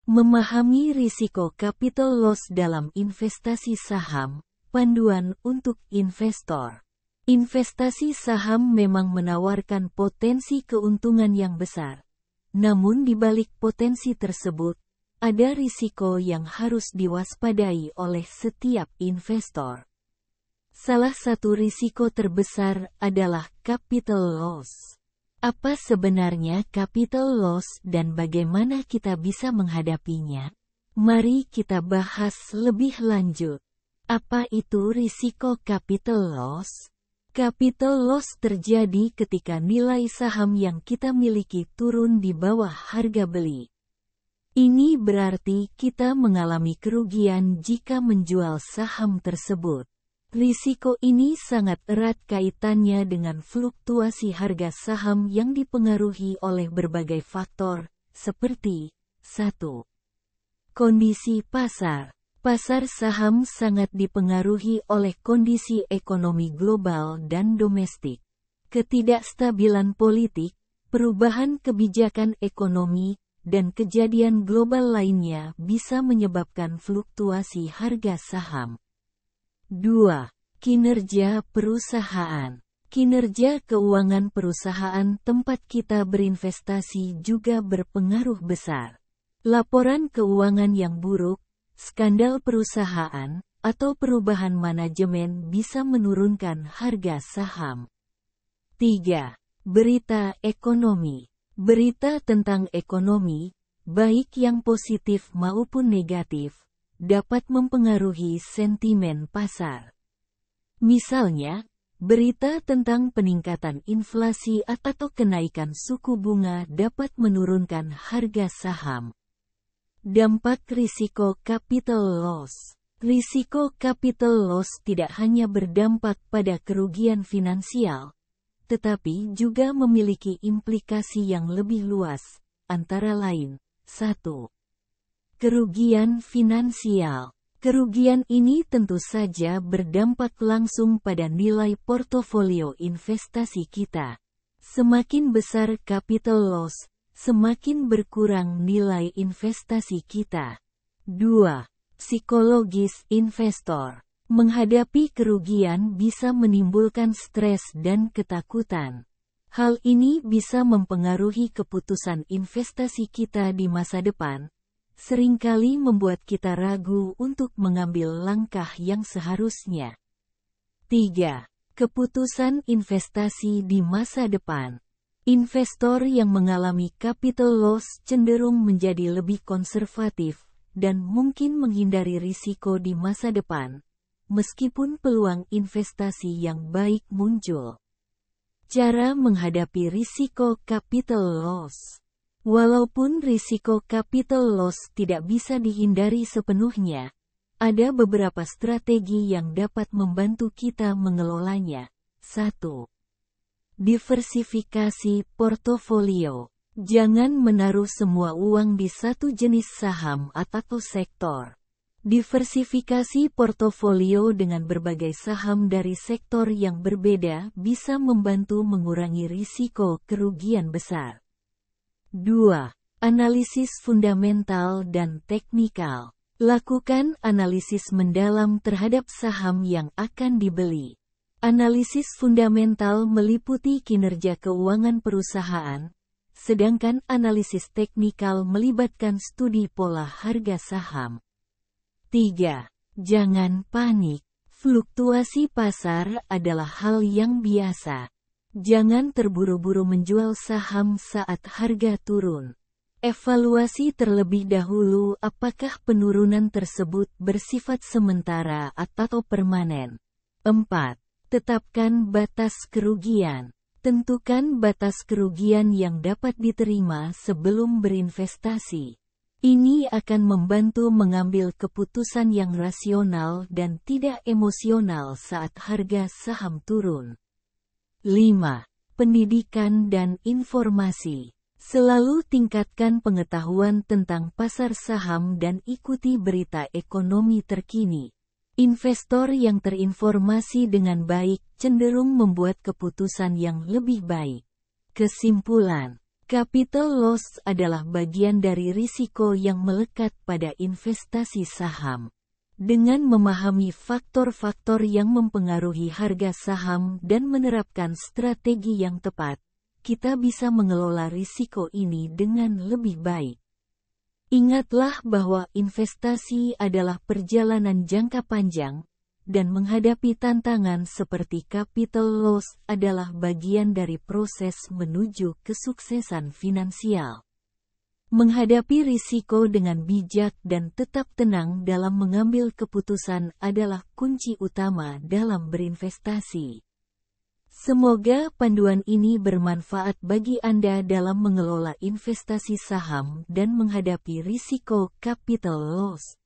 Memahami risiko capital loss dalam investasi saham, panduan untuk investor. Investasi saham memang menawarkan potensi keuntungan yang besar. Namun di balik potensi tersebut, ada risiko yang harus diwaspadai oleh setiap investor. Salah satu risiko terbesar adalah capital loss. Apa sebenarnya capital loss dan bagaimana kita bisa menghadapinya? Mari kita bahas lebih lanjut. Apa itu risiko capital loss? Capital loss terjadi ketika nilai saham yang kita miliki turun di bawah harga beli. Ini berarti kita mengalami kerugian jika menjual saham tersebut. Risiko ini sangat erat kaitannya dengan fluktuasi harga saham yang dipengaruhi oleh berbagai faktor, seperti 1. Kondisi pasar. Pasar saham sangat dipengaruhi oleh kondisi ekonomi global dan domestik. Ketidakstabilan politik, perubahan kebijakan ekonomi, dan kejadian global lainnya bisa menyebabkan fluktuasi harga saham. 2. Kinerja perusahaan. Kinerja keuangan perusahaan tempat kita berinvestasi juga berpengaruh besar. Laporan keuangan yang buruk, skandal perusahaan, atau perubahan manajemen bisa menurunkan harga saham. 3. Berita ekonomi. Berita tentang ekonomi, baik yang positif maupun negatif, dapat mempengaruhi sentimen pasar. Misalnya, berita tentang peningkatan inflasi atau kenaikan suku bunga dapat menurunkan harga saham. Dampak risiko capital loss. Risiko capital loss tidak hanya berdampak pada kerugian finansial, tetapi juga memiliki implikasi yang lebih luas, antara lain, 1. Kerugian finansial. Kerugian ini tentu saja berdampak langsung pada nilai portofolio investasi kita. Semakin besar capital loss, semakin berkurang nilai investasi kita. 2. Psikologis investor. Menghadapi kerugian bisa menimbulkan stres dan ketakutan. Hal ini bisa mempengaruhi keputusan investasi kita di masa depan, seringkali membuat kita ragu untuk mengambil langkah yang seharusnya. 3. Keputusan investasi di masa depan. Investor yang mengalami capital loss cenderung menjadi lebih konservatif dan mungkin menghindari risiko di masa depan, meskipun peluang investasi yang baik muncul. Cara menghadapi risiko capital loss. Walaupun risiko capital loss tidak bisa dihindari sepenuhnya, ada beberapa strategi yang dapat membantu kita mengelolanya. 1. Diversifikasi portofolio. Jangan menaruh semua uang di satu jenis saham atau sektor. Diversifikasi portofolio dengan berbagai saham dari sektor yang berbeda bisa membantu mengurangi risiko kerugian besar. 2. Analisis fundamental dan teknikal. Lakukan analisis mendalam terhadap saham yang akan dibeli. Analisis fundamental meliputi kinerja keuangan perusahaan, sedangkan analisis teknikal melibatkan studi pola harga saham. 3. Jangan panik. Fluktuasi pasar adalah hal yang biasa. Jangan terburu-buru menjual saham saat harga turun. Evaluasi terlebih dahulu apakah penurunan tersebut bersifat sementara atau permanen. 4. Tetapkan batas kerugian. Tentukan batas kerugian yang dapat diterima sebelum berinvestasi. Ini akan membantu mengambil keputusan yang rasional dan tidak emosional saat harga saham turun. 5. Pendidikan dan informasi. Selalu tingkatkan pengetahuan tentang pasar saham dan ikuti berita ekonomi terkini. Investor yang terinformasi dengan baik cenderung membuat keputusan yang lebih baik. Kesimpulan, Capital loss adalah bagian dari risiko yang melekat pada investasi saham. Dengan memahami faktor-faktor yang mempengaruhi harga saham dan menerapkan strategi yang tepat, kita bisa mengelola risiko ini dengan lebih baik. Ingatlah bahwa investasi adalah perjalanan jangka panjang, dan menghadapi tantangan seperti capital loss adalah bagian dari proses menuju kesuksesan finansial. Menghadapi risiko dengan bijak dan tetap tenang dalam mengambil keputusan adalah kunci utama dalam berinvestasi. Semoga panduan ini bermanfaat bagi Anda dalam mengelola investasi saham dan menghadapi risiko capital loss.